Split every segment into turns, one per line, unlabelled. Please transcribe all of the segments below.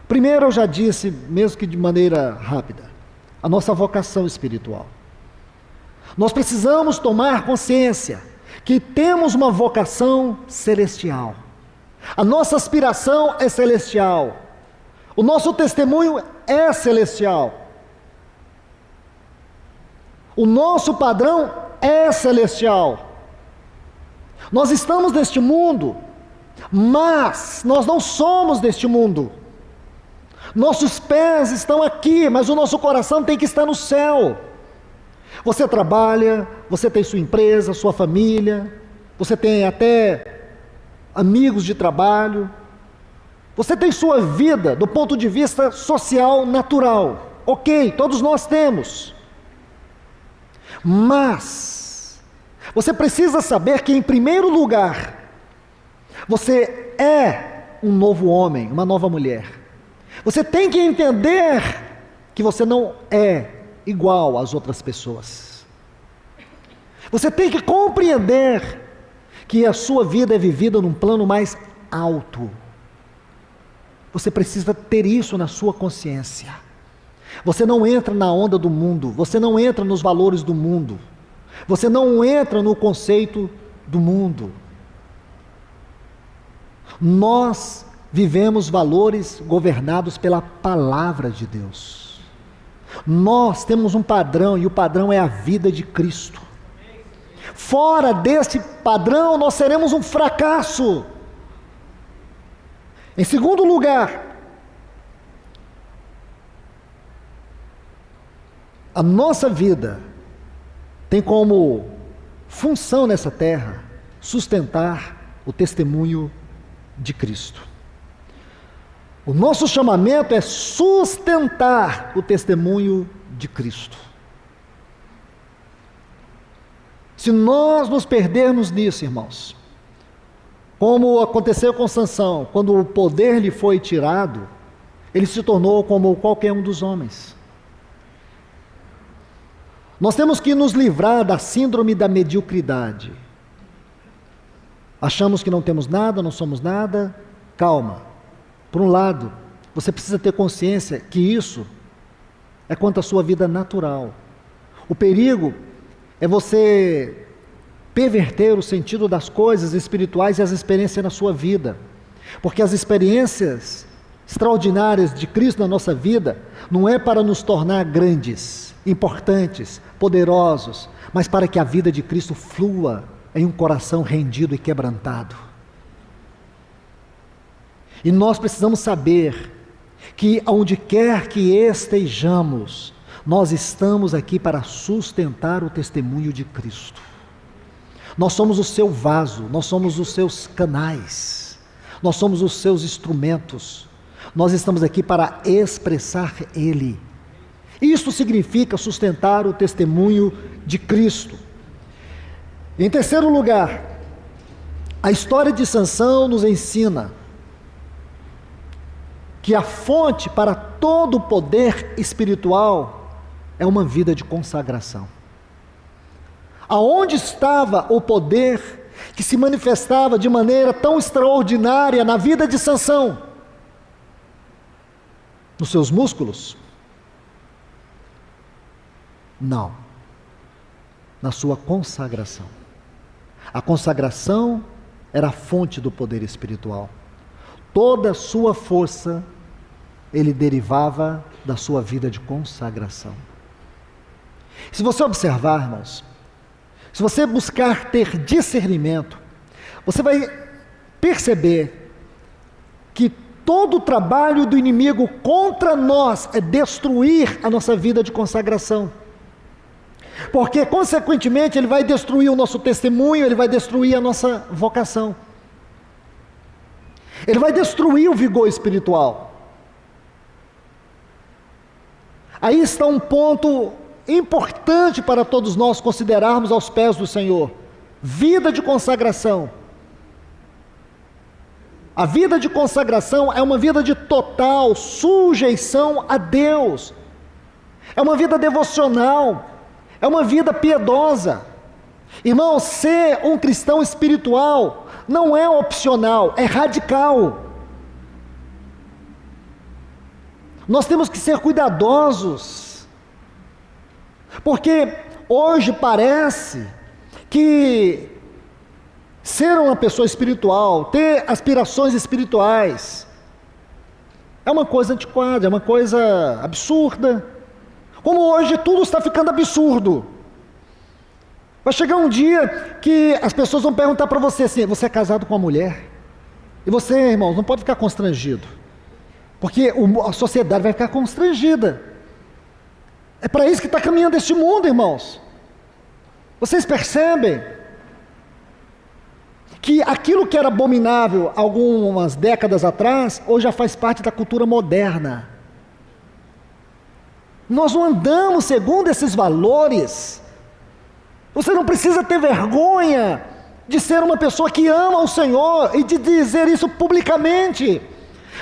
Primeiro, eu já disse, mesmo que de maneira rápida, a nossa vocação espiritual. Nós precisamos tomar consciência que temos uma vocação celestial. A nossa aspiração é celestial. O nosso testemunho é celestial. O nosso padrão é celestial. Nós estamos neste mundo, mas nós não somos deste mundo. Nossos pés estão aqui, mas o nosso coração tem que estar no céu. Você trabalha, você tem sua empresa, sua família, você tem até amigos de trabalho, você tem sua vida do ponto de vista social, natural. Ok, todos nós temos. Mas você precisa saber que, em primeiro lugar, você é um novo homem, uma nova mulher. Você tem que entender que você não é igual às outras pessoas. Você tem que compreender que a sua vida é vivida num plano mais alto. Você precisa ter isso na sua consciência. Você não entra na onda do mundo, você não entra nos valores do mundo, você não entra no conceito do mundo. Nós vivemos valores governados pela palavra de Deus. Nós temos um padrão, e o padrão é a vida de Cristo. Fora desse padrão, nós seremos um fracasso. Em segundo lugar, a nossa vida tem como função nessa terra sustentar o testemunho de Cristo. O nosso chamamento é sustentar o testemunho de Cristo. Se nós nos perdermos nisso, irmãos, como aconteceu com Sansão, quando o poder lhe foi tirado, ele se tornou como qualquer um dos homens. Nós temos que nos livrar da síndrome da mediocridade. Achamos que não temos nada, não somos nada. Calma. Por um lado, você precisa ter consciência que isso é quanto à sua vida natural. O perigo é você perverter o sentido das coisas espirituais e as experiências na sua vida. Porque as experiências extraordinárias de Cristo na nossa vida não é para nos tornar grandes, importantes, poderosos, mas para que a vida de Cristo flua em um coração rendido e quebrantado. E nós precisamos saber que aonde quer que estejamos, nós estamos aqui para sustentar o testemunho de Cristo. Nós somos o seu vaso, nós somos os seus canais, nós somos os seus instrumentos, nós estamos aqui para expressar Ele. Isso significa sustentar o testemunho de Cristo. Em terceiro lugar, a história de Sansão nos ensina que a fonte para todo o poder espiritual é uma vida de consagração. Aonde estava o poder que se manifestava de maneira tão extraordinária na vida de Sansão? Nos seus músculos? Não. Na sua consagração. A consagração era a fonte do poder espiritual. Toda a sua força, ele derivava da sua vida de consagração. Se você observar, irmãos, se você buscar ter discernimento, você vai perceber que todo o trabalho do inimigo contra nós é destruir a nossa vida de consagração. Porque, consequentemente, ele vai destruir o nosso testemunho, ele vai destruir a nossa vocação. Ele vai destruir o vigor espiritual. Aí está um ponto importante para todos nós considerarmos aos pés do Senhor: vida de consagração. A vida de consagração é uma vida de total sujeição a Deus, é uma vida devocional, é uma vida piedosa. Irmão, ser um cristão espiritual não é opcional, é radical. Nós temos que ser cuidadosos, porque hoje parece que ser uma pessoa espiritual, ter aspirações espirituais, é uma coisa antiquada, é uma coisa absurda. Como hoje tudo está ficando absurdo. Vai chegar um dia que as pessoas vão perguntar para você assim: você é casado com uma mulher? E você, irmãos, não pode ficar constrangido, porque a sociedade vai ficar constrangida. É para isso que está caminhando este mundo, irmãos. Vocês percebem que aquilo que era abominável algumas décadas atrás, hoje já faz parte da cultura moderna. Nós não andamos segundo esses valores. Você não precisa ter vergonha de ser uma pessoa que ama o Senhor e de dizer isso publicamente.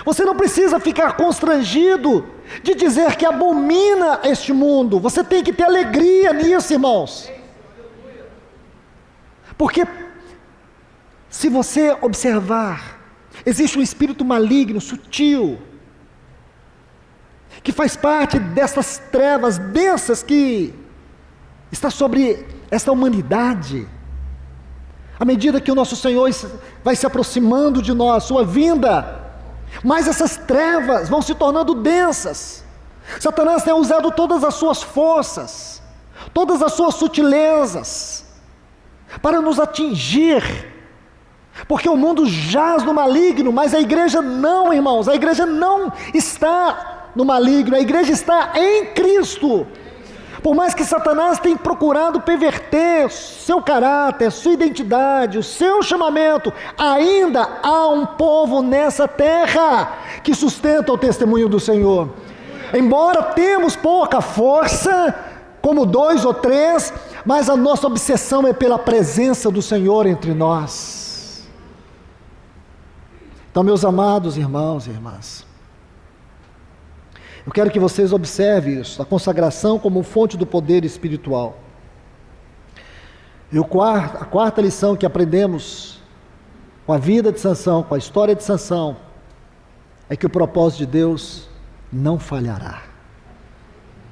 Você não precisa ficar constrangido de dizer que abomina este mundo. Você tem que ter alegria nisso, irmãos. Porque se você observar, existe um espírito maligno, sutil, que faz parte dessas trevas densas que está sobre esta humanidade. À medida que o nosso Senhor vai se aproximando de nós, sua vinda, mas essas trevas vão se tornando densas. Satanás tem usado todas as suas forças, todas as suas sutilezas, para nos atingir, porque o mundo jaz no maligno, mas a igreja não, irmãos, a igreja não está no maligno, a igreja está em Cristo. Por mais que Satanás tenha procurado perverter seu caráter, sua identidade, o seu chamamento, ainda há um povo nessa terra que sustenta o testemunho do Senhor. Embora temos pouca força, como 2 ou 3, mas a nossa obsessão é pela presença do Senhor entre nós. Então, meus amados irmãos e irmãs, eu quero que vocês observem isso, a consagração como fonte do poder espiritual. E a quarta lição que aprendemos com a vida de Sansão, com a história de Sansão, é que o propósito de Deus não falhará.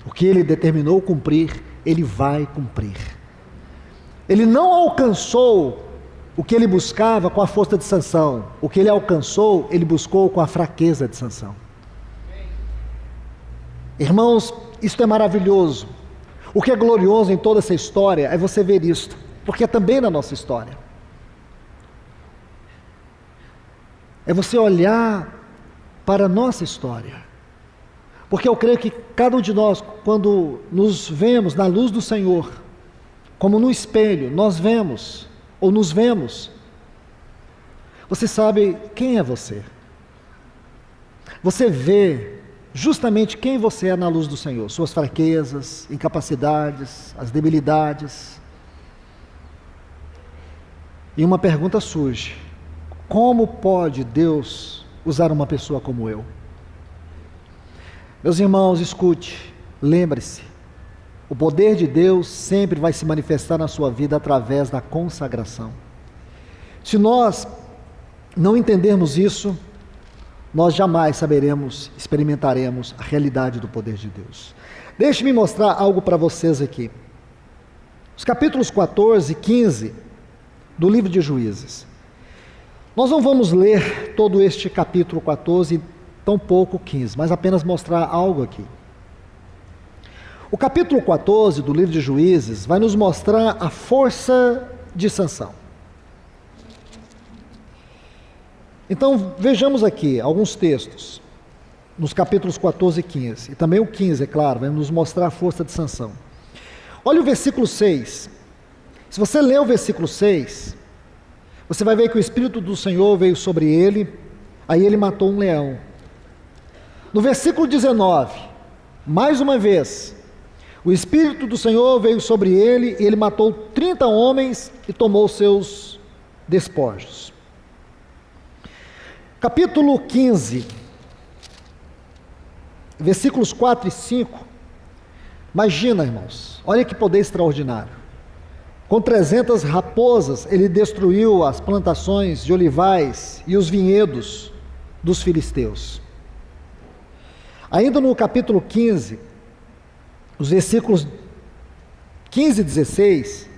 O que Ele determinou cumprir, Ele vai cumprir. Ele não alcançou o que ele buscava com a força de Sansão. O que ele alcançou, ele buscou com a fraqueza de Sansão. Irmãos, isto é maravilhoso. O que é glorioso em toda essa história é você ver isto, porque é também na nossa história. É você olhar para a nossa história, porque eu creio que cada um de nós, quando nos vemos na luz do Senhor, como no espelho, nós vemos, ou nos vemos, você sabe quem é você. Você vê justamente quem você é na luz do Senhor, suas fraquezas, incapacidades, as debilidades. E uma pergunta surge: como pode Deus usar uma pessoa como eu? Meus irmãos, escute, lembre-se, o poder de Deus sempre vai se manifestar na sua vida através da consagração. Se nós não entendermos isso, nós jamais experimentaremos a realidade do poder de Deus. Deixe-me mostrar algo para vocês aqui. Os capítulos 14 e 15 do livro de Juízes. Nós não vamos ler todo este capítulo 14, tampouco 15, mas apenas mostrar algo aqui. O capítulo 14 do livro de Juízes vai nos mostrar a força de Sansão. Então vejamos aqui alguns textos, nos capítulos 14 e 15, e também o 15, é claro, vai nos mostrar a força de Sansão. Olha o versículo 6, se você ler o versículo 6, você vai ver que o Espírito do Senhor veio sobre ele, aí ele matou um leão. No versículo 19, mais uma vez, o Espírito do Senhor veio sobre ele, e ele matou 30 homens e tomou seus despojos. Capítulo 15, versículos 4 e 5, imagina, irmãos, olha que poder extraordinário. Com 300 raposas, ele destruiu as plantações de olivais e os vinhedos dos filisteus. Ainda no capítulo 15, os versículos 15 e 16,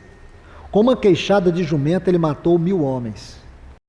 com uma queixada de jumento ele matou 1000 homens.